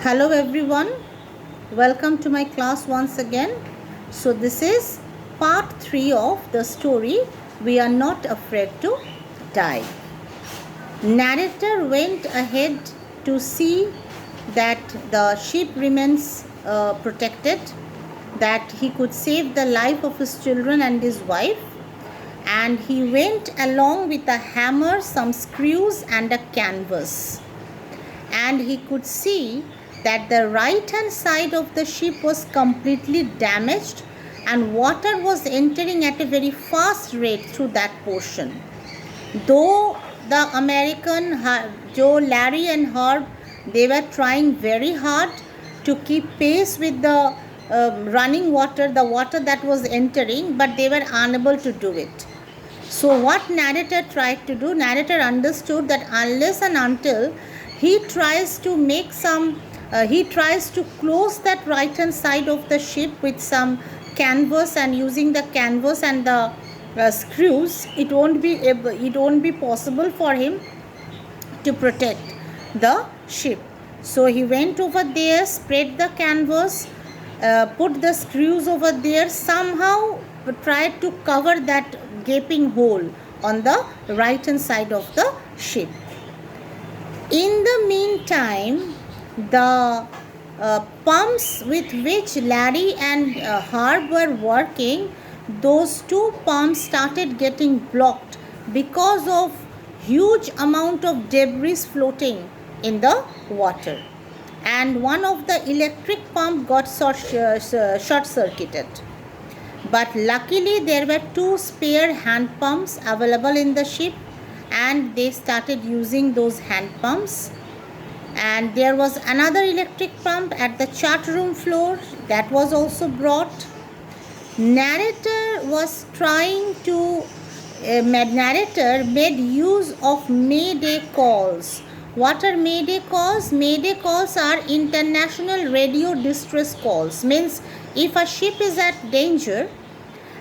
Hello everyone, welcome to my class once again. So this is part 3 of the story We Are Not Afraid to Die. Narrator went ahead to see that the ship remains protected, that he could save the life of his children and his wife, and he went along with a hammer, some screws and a canvas, and he could see that the right hand side of the ship was completely damaged and water was entering at a very fast rate through that portion. Though the American Joe, Larry and Herb, they were trying very hard to keep pace with the running water, the water that was entering, but they were unable to do it. So what narrator tried to do, narrator understood that unless and until he tries to make some, he tries to close that right hand side of the ship with some canvas, and using the canvas and the screws, it won't be possible for him to protect the ship. So he went over there, spread the canvas, put the screws over there, somehow tried to cover that gaping hole on the right hand side of the ship. In the meantime, the pumps with which Larry and Herb were working, those two pumps started getting blocked because of huge amount of debris floating in the water, and one of the electric pump got short circuited. But luckily there were two spare hand pumps available in the ship, and they started using those hand pumps. And there was another electric pump at the chart room floor that was also brought. Narrator was trying to narrator made use of mayday calls. What are mayday calls? Mayday calls are international radio distress calls. Means if a ship is at danger,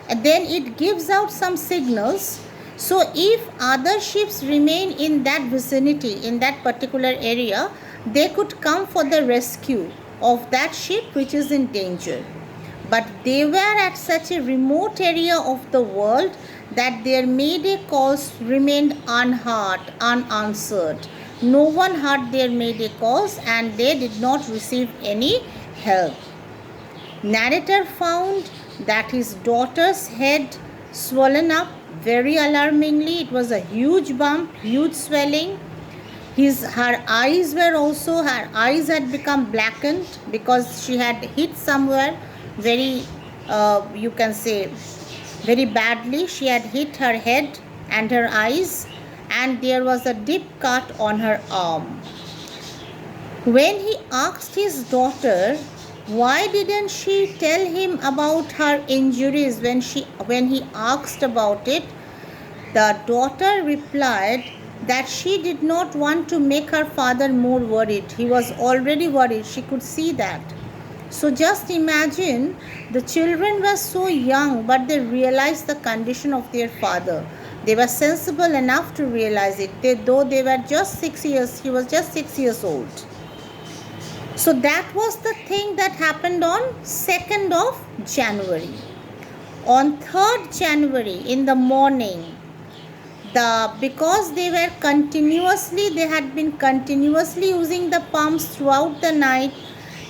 then it gives out some signals. So if other ships remain in that vicinity, in that particular area, they could come for the rescue of that ship which is in danger. But they were at such a remote area of the world that their mayday calls remained unheard, unanswered. No one heard their mayday calls and they did not receive any help. Narrator found that his daughter's head swollen up very alarmingly. It was a huge bump, huge swelling. Her eyes had become blackened because she had hit somewhere very, you can say, very badly. She had hit her head and her eyes, and there was a deep cut on her arm. When he asked his daughter, why didn't she tell him about her injuries when he asked about it, the daughter replied that she did not want to make her father more worried. He was already worried. She could see that. So just imagine, the children were so young, but they realized the condition of their father. They were sensible enough to realize it, though they were just 6 years. He was just 6 years old. So that was the thing that happened on 2nd of January. On 3rd January in the morning, because they had been continuously using the pumps throughout the night,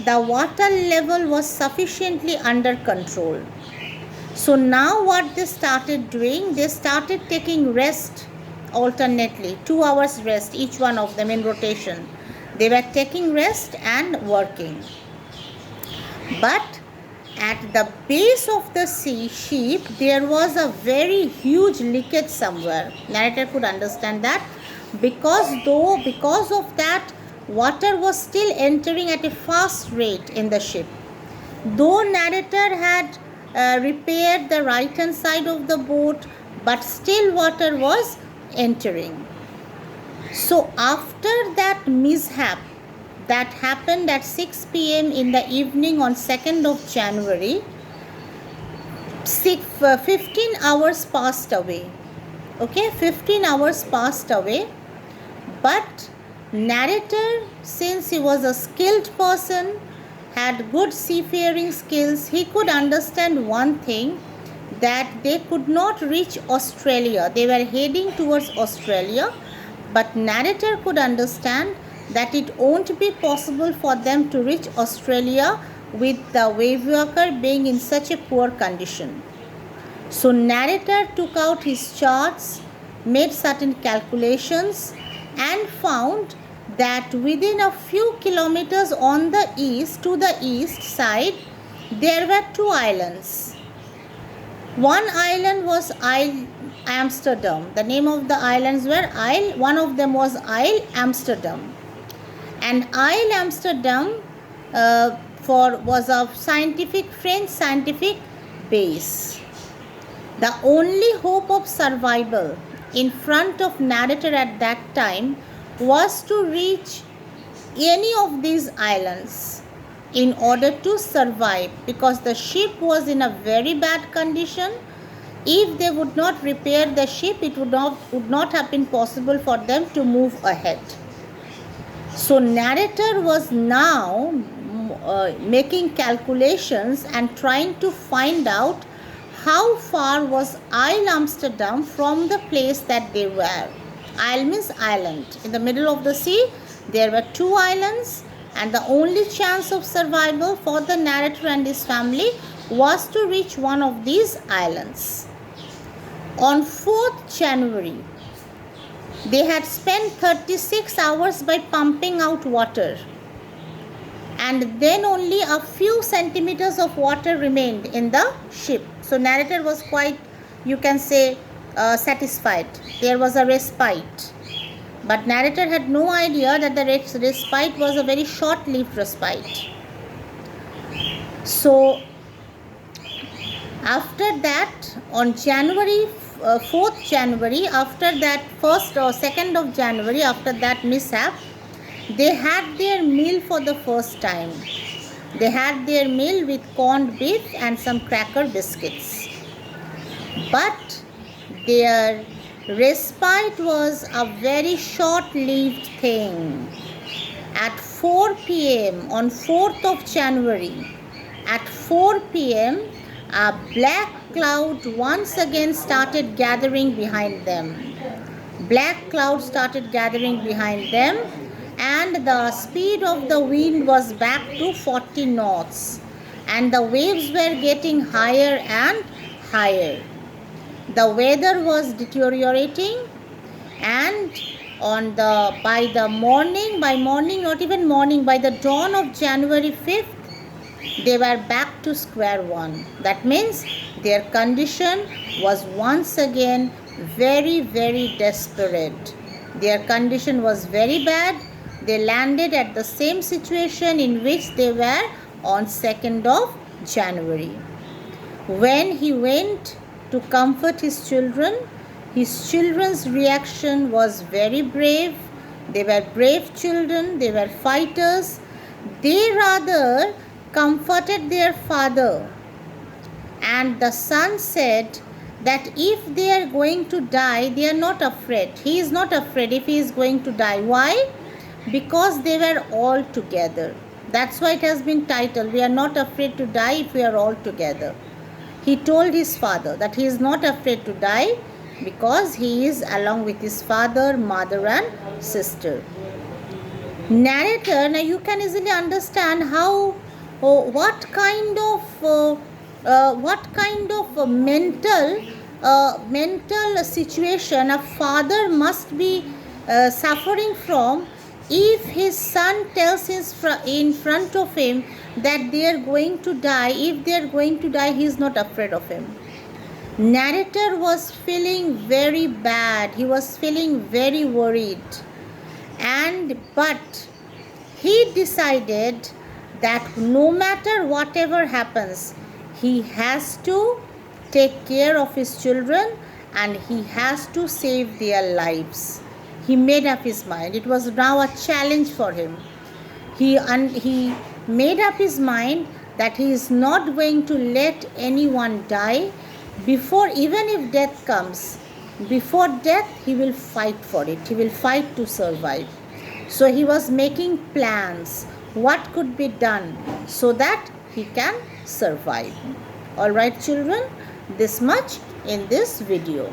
the water level was sufficiently under control. So now what they started doing, they started taking rest alternately, 2 hours rest, each one of them in rotation. They were taking rest and working. But at the base of the ship, there was a very huge leakage somewhere. Narrator could understand that because of that, water was still entering at a fast rate in the ship. Though narrator had repaired the right hand side of the boat, but still water was entering. So after that mishap that happened at 6 p.m. in the evening on 2nd of January, 15 hours passed away. Okay, 15 hours passed away. But Narrator, since he was a skilled person, had good seafaring skills, he could understand one thing, that they could not reach Australia. They were heading towards Australia, but narrator could understand that it won't be possible for them to reach Australia with the wave walker being in such a poor condition. So narrator took out his charts, made certain calculations, and found that within a few kilometers on the east, to the east side, there were two islands. One island was Isle Amsterdam. The name of the islands were Isle. One of them was Isle Amsterdam, and Isle Amsterdam was of French scientific base. The only hope of survival in front of narrator at that time was to reach any of these islands in order to survive, because the ship was in a very bad condition. If they would not repair the ship, it would not have been possible for them to move ahead. So narrator was now making calculations and trying to find out how far was Isle Amsterdam from the place that they were. Isle means island. In the middle of the sea, there were two islands, and the only chance of survival for the narrator and his family was to reach one of these islands. On 4th January, they had spent 36 hours by pumping out water, and then only a few centimeters of water remained in the ship. So narrator was quite, you can say, satisfied. There was a respite. But narrator had no idea that the respite was a very short-lived respite. So after that, on 4th January, after that 1st or 2nd of January, after that mishap, they had their meal for the first time. They had their meal with corned beef and some cracker biscuits. But their respite was a very short-lived thing. At 4 p.m. on 4th of January, at 4 p.m., a black cloud once again started gathering behind them. Black cloud started gathering behind them, and the speed of the wind was back to 40 knots, and the waves were getting higher and higher. The weather was deteriorating, and by the dawn of January 5th, they were back to square one. That means their condition was once again very, very desperate. Their condition was very bad. They landed at the same situation in which they were on 2nd of January. When he went to comfort his children's reaction was very brave. They were brave children. They were fighters. They rather comforted their father, and the son said that if they are going to die, they are not afraid. He is not afraid if he is going to die. Why? Because they were all together. That's why it has been titled, "We are not afraid to die if we are all together." He told his father that he is not afraid to die because he is along with his father, mother, and sister. Narrator, now you can easily understand how what kind of mental situation a father must be suffering from if his son tells in front of him that they are going to die. If they are going to die, he is not afraid of him. Narrator was feeling very bad. He was feeling very worried, but he decided that no matter whatever happens, he has to take care of his children and he has to save their lives. He made up his mind. It was now a challenge for him. He made up his mind that he is not going to let anyone die. Even if death comes, before death, he will fight for it. He will fight to survive. So he was making plans. What could be done so that he can survive? Alright children, this much in this video.